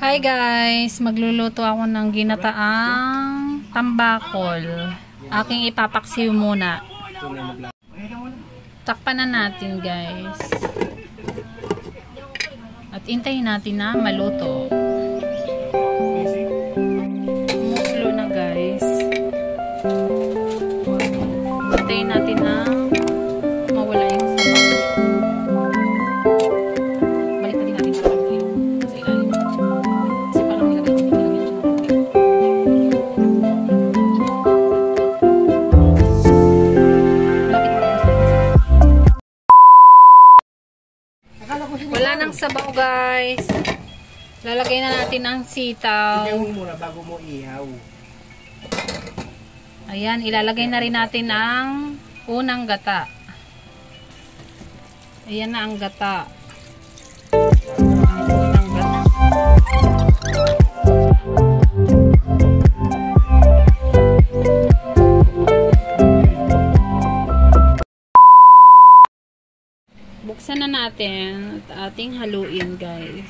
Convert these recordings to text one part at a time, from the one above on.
Hi guys! Magluluto ako ng ginataang tambakol. Aking ipapaksiw muna. Takpan na natin guys. At intayin natin na maluto. Kumukulo na guys. Intayin natin na mawala yung sabaw. Balik na din natin sa pag-iyo. Sa ilalim. Kasi parang nilagay ko siya. Wala nang sabaw guys. Lalagay na natin ang sitaw. Ihaw muna bago mo ihaw. Ayan, ilalagay na rin natin ang unang gata. Ayan na ang gata. Ang unang gata. Buksan na natin at ating haluin guys.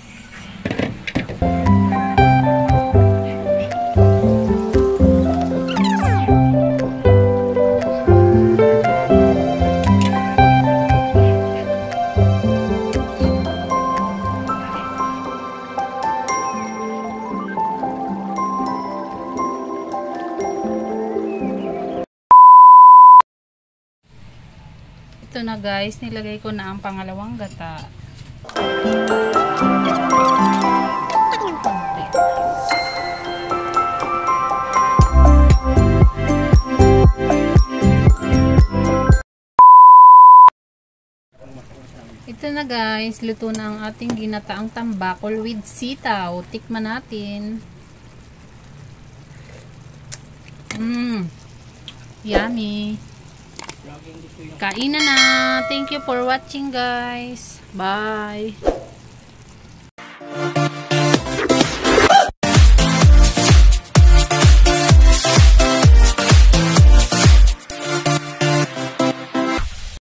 Ito na guys, nilagay ko na ang pangalawang gata. Ito na guys, luto na ang ating ginataang tambakol with sitaw. Tikman natin. Yummy. Kain na na. Thank you for watching guys. Bye.